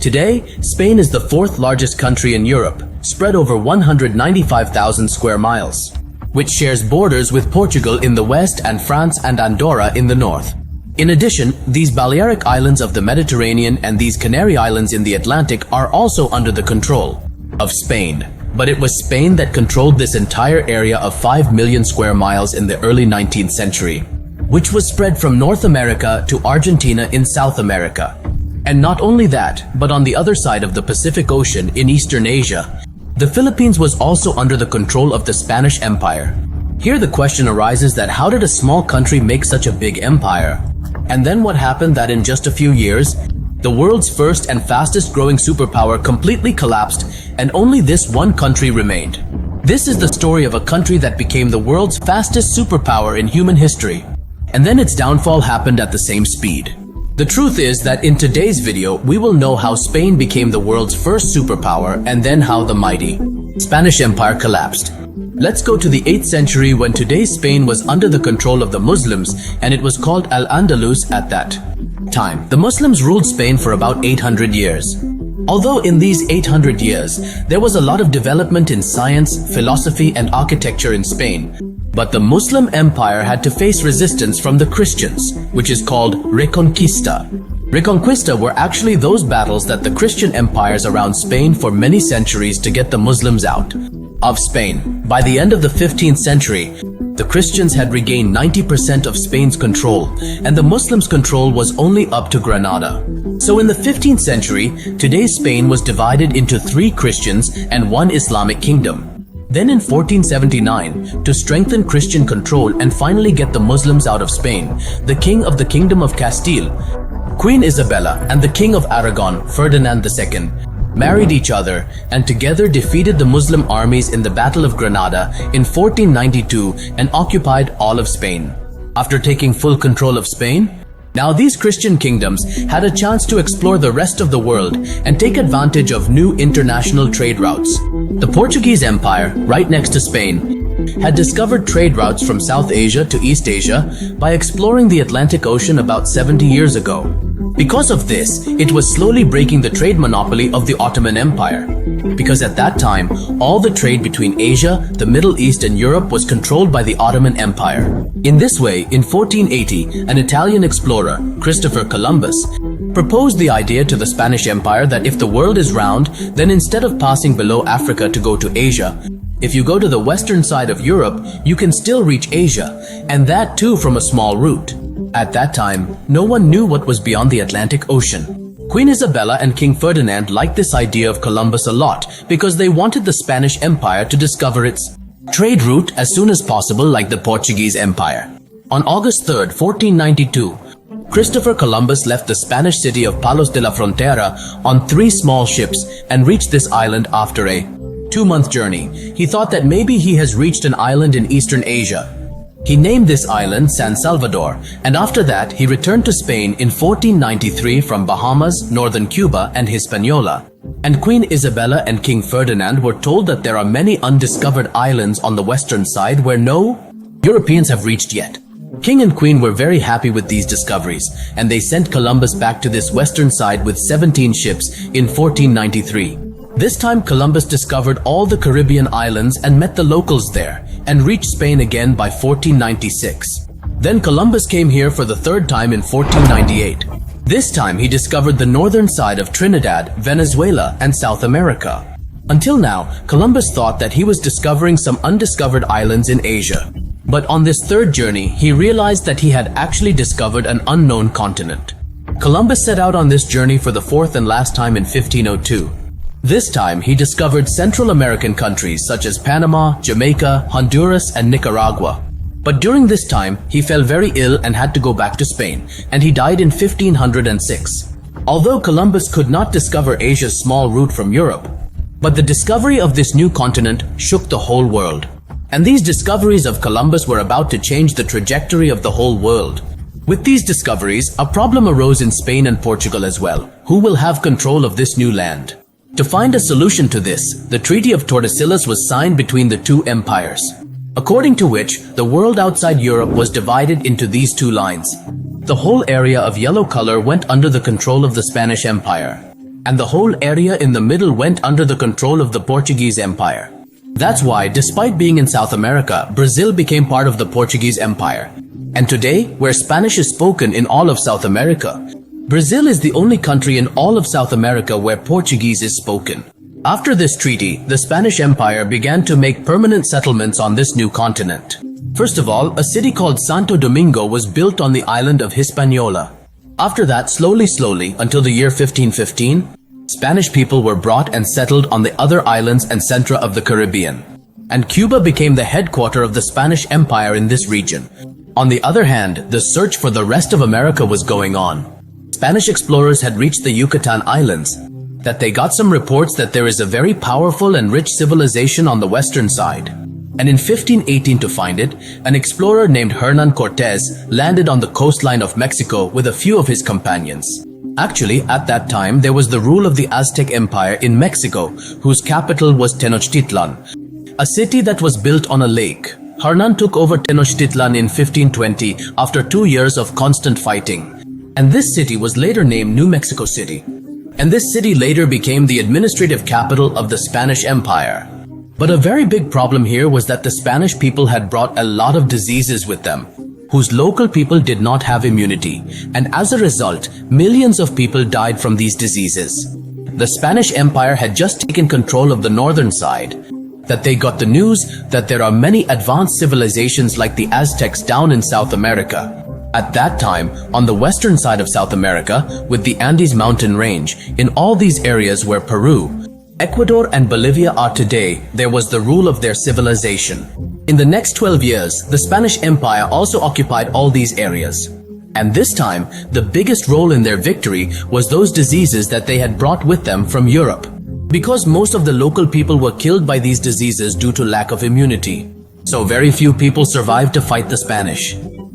Today, Spain is the fourth largest country in Europe, spread over 195,000 square miles, which shares borders with Portugal in the west and France and Andorra in the north. In addition, these Balearic Islands of the Mediterranean and these Canary Islands in the Atlantic are also under the control of Spain. But it was Spain that controlled this entire area of 5 million square miles in the early 19th century, which was spread from North America to Argentina in South America. And not only that, but on the other side of the Pacific Ocean in Eastern Asia, the Philippines was also under the control of the Spanish Empire. Here the question arises that how did a small country make such a big empire? And then what happened that in just a few years, the world's first and fastest growing superpower completely collapsed and only this one country remained. This is the story of a country that became the world's fastest superpower in human history. And then its downfall happened at the same speed. The truth is that in today's video, we will know how Spain became the world's first superpower and then how the mighty Spanish Empire collapsed. Let's go to the 8th century when today's Spain was under the control of the Muslims and it was called Al-Andalus at that time. The Muslims ruled Spain for about 800 years. Although in these 800 years, there was a lot of development in science, philosophy and architecture in Spain. But the Muslim Empire had to face resistance from the Christians, which is called Reconquista. Reconquista were actually those battles that the Christian empires around Spain for many centuries to get the Muslims out of Spain. By the end of the 15th century, the Christians had regained 90% of Spain's control, and the Muslims' control was only up to Granada. So in the 15th century, today's Spain was divided into 3 Christians and 1 Islamic kingdom. Then in 1479, to strengthen Christian control and finally get the Muslims out of Spain, the king of the Kingdom of Castile, Queen Isabella, and the king of Aragon, Ferdinand II, married each other and together defeated the Muslim armies in the Battle of Granada in 1492 and occupied all of Spain. After taking full control of Spain, now these Christian kingdoms had a chance to explore the rest of the world and take advantage of new international trade routes. The Portuguese Empire, right next to Spain, had discovered trade routes from South Asia to East Asia by exploring the Atlantic Ocean about 70 years ago. Because of this, it was slowly breaking the trade monopoly of the Ottoman Empire. Because at that time, all the trade between Asia, the Middle East and Europe was controlled by the Ottoman Empire. In this way, in 1480, an Italian explorer, Christopher Columbus, proposed the idea to the Spanish Empire that if the world is round, then instead of passing below Africa to go to Asia, if you go to the western side of Europe, you can still reach Asia, and that too from a small route. At that time, no one knew what was beyond the Atlantic Ocean. Queen Isabella and King Ferdinand liked this idea of Columbus a lot because they wanted the Spanish Empire to discover its trade route as soon as possible like the Portuguese Empire. On August 3, 1492, Christopher Columbus left the Spanish city of Palos de la Frontera on 3 small ships and reached this island after a 2-month journey. He thought that maybe he has reached an island in Eastern Asia. He named this island San Salvador, and after that he returned to Spain in 1493 from Bahamas, northern Cuba and Hispaniola. And Queen Isabella and King Ferdinand were told that there are many undiscovered islands on the western side where no Europeans have reached yet. King and Queen were very happy with these discoveries, and they sent Columbus back to this western side with 17 ships in 1493. This time Columbus discovered all the Caribbean islands and met the locals there, and reached Spain again by 1496. Then Columbus came here for the 3rd time in 1498. This time he discovered the northern side of Trinidad, Venezuela, and South America. Until now, Columbus thought that he was discovering some undiscovered islands in Asia. But on this 3rd journey, he realized that he had actually discovered an unknown continent. Columbus set out on this journey for the 4th and last time in 1502. This time, he discovered Central American countries such as Panama, Jamaica, Honduras, and Nicaragua. But during this time, he fell very ill and had to go back to Spain, and he died in 1506. Although Columbus could not discover Asia's small route from Europe, but the discovery of this new continent shook the whole world. And these discoveries of Columbus were about to change the trajectory of the whole world. With these discoveries, a problem arose in Spain and Portugal as well. Who will have control of this new land? To find a solution to this, the Treaty of Tordesillas was signed between the 2 empires, according to which the world outside Europe was divided into these 2 lines. The whole area of yellow color went under the control of the Spanish Empire. and the whole area in the middle went under the control of the Portuguese Empire. That's why, despite being in South America, Brazil became part of the Portuguese Empire. And today, where Spanish is spoken in all of South America, Brazil is the only country in all of South America where Portuguese is spoken. After this treaty, the Spanish Empire began to make permanent settlements on this new continent. First of all, a city called Santo Domingo was built on the island of Hispaniola. After that, slowly, until the year 1515, Spanish people were brought and settled on the other islands and centra of the Caribbean. And Cuba became the headquarter of the Spanish Empire in this region. On the other hand, the search for the rest of America was going on. Spanish explorers had reached the Yucatan Islands, that they got some reports that there is a very powerful and rich civilization on the western side. And in 1518 to find it, an explorer named Hernan Cortes landed on the coastline of Mexico with a few of his companions. Actually, at that time, there was the rule of the Aztec Empire in Mexico, whose capital was Tenochtitlan, a city that was built on a lake. Hernan took over Tenochtitlan in 1520 after 2 years of constant fighting. And this city was later named New Mexico City. And this city later became the administrative capital of the Spanish Empire. But a very big problem here was that the Spanish people had brought a lot of diseases with them, whose local people did not have immunity, and as a result, millions of people died from these diseases. The Spanish Empire had just taken control of the northern side, that they got the news that there are many advanced civilizations like the Aztecs down in South America. At that time, on the western side of South America, with the Andes mountain range, in all these areas where Peru, Ecuador and Bolivia are today, there was the rule of their civilization. In the next 12 years, the Spanish Empire also occupied all these areas. And this time, the biggest role in their victory was those diseases that they had brought with them from Europe. Because most of the local people were killed by these diseases due to lack of immunity. So very few people survived to fight the Spanish.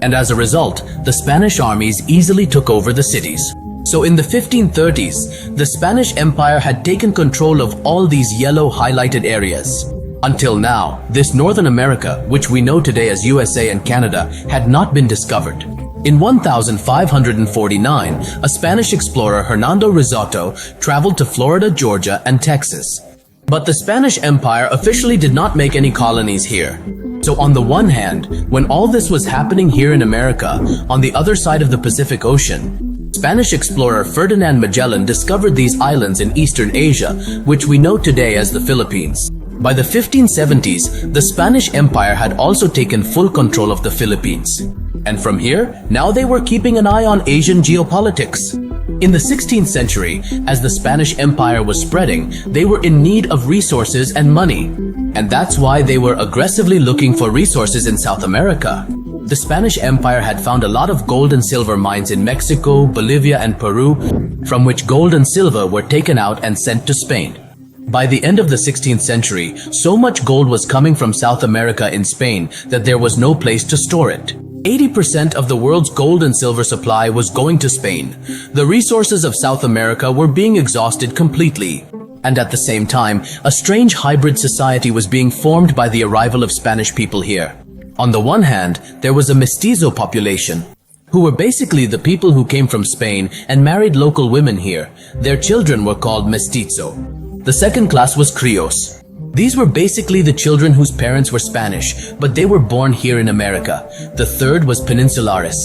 And as a result, the Spanish armies easily took over the cities. So in the 1530s, the Spanish Empire had taken control of all these yellow highlighted areas. Until now, this Northern America, which we know today as USA and Canada, had not been discovered. In 1549, a Spanish explorer, Hernando Risotto, traveled to Florida, Georgia, and Texas. But the Spanish Empire officially did not make any colonies here. So on the one hand, when all this was happening here in America, on the other side of the Pacific Ocean, Spanish explorer Ferdinand Magellan discovered these islands in Eastern Asia, which we know today as the Philippines. By the 1570s, the Spanish Empire had also taken full control of the Philippines. And from here, now they were keeping an eye on Asian geopolitics. In the 16th century, as the Spanish Empire was spreading, they were in need of resources and money. And that's why they were aggressively looking for resources in South America. The Spanish Empire had found a lot of gold and silver mines in Mexico, Bolivia, and Peru, from which gold and silver were taken out and sent to Spain. By the end of the 16th century, so much gold was coming from South America in Spain that there was no place to store it. 80% of the world's gold and silver supply was going to Spain. The resources of South America were being exhausted completely. And at the same time, a strange hybrid society was being formed by the arrival of Spanish people here. On the one hand, there was a mestizo population, who were basically the people who came from Spain and married local women here. Their children were called mestizo. The second class was criollos. These were basically the children whose parents were Spanish, but they were born here in America. The third was peninsulares.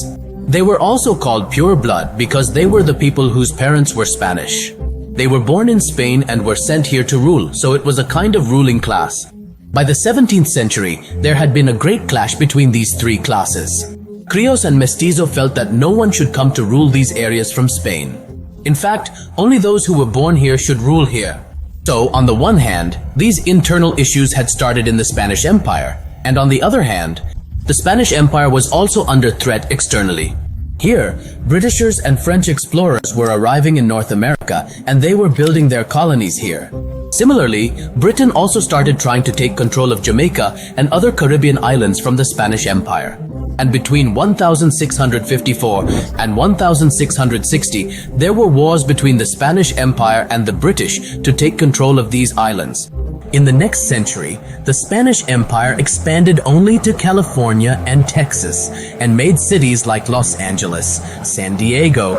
They were also called pure blood because they were the people whose parents were Spanish. They were born in Spain and were sent here to rule, so it was a kind of ruling class. By the 17th century, there had been a great clash between these three classes. Criollos and mestizo felt that no one should come to rule these areas from Spain. In fact, only those who were born here should rule here. So, on the one hand, these internal issues had started in the Spanish Empire, and on the other hand, the Spanish Empire was also under threat externally. Here, Britishers and French explorers were arriving in North America, and they were building their colonies here. Similarly, Britain also started trying to take control of Jamaica and other Caribbean islands from the Spanish Empire. And between 1654 and 1660, there were wars between the Spanish Empire and the British to take control of these islands. In the next century, the Spanish Empire expanded only to California and Texas and made cities like Los Angeles, San Diego,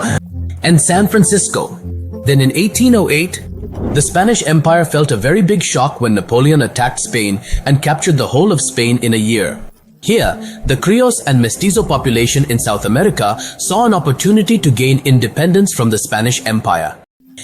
and San Francisco. Then in 1808, the Spanish Empire felt a very big shock when Napoleon attacked Spain and captured the whole of Spain in a year. Here, the Creoles and Mestizo population in South America saw an opportunity to gain independence from the Spanish Empire,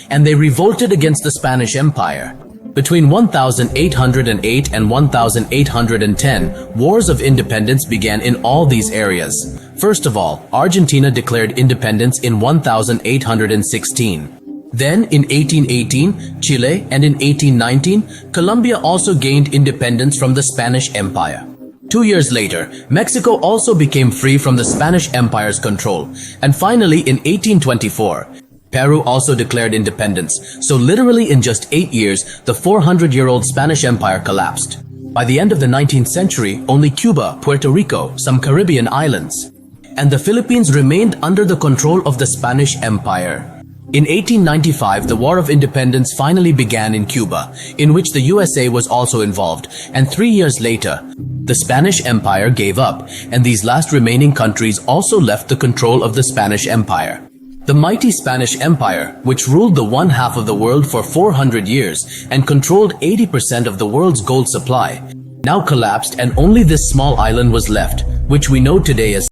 and they revolted against the Spanish Empire. Between 1808 and 1810, wars of independence began in all these areas. First of all, Argentina declared independence in 1816. Then, in 1818, Chile, and in 1819, Colombia also gained independence from the Spanish Empire. 2 years later, Mexico also became free from the Spanish Empire's control. And finally, in 1824, Peru also declared independence. So literally in just 8 years, the 400-year-old Spanish Empire collapsed. By the end of the 19th century, only Cuba, Puerto Rico, some Caribbean islands, and the Philippines remained under the control of the Spanish Empire. In 1895, the War of Independence finally began in Cuba, in which the USA was also involved, and 3 years later, the Spanish Empire gave up, and these last remaining countries also left the control of the Spanish Empire. The mighty Spanish Empire, which ruled the 1/2 of the world for 400 years and controlled 80% of the world's gold supply, now collapsed and only this small island was left, which we know today as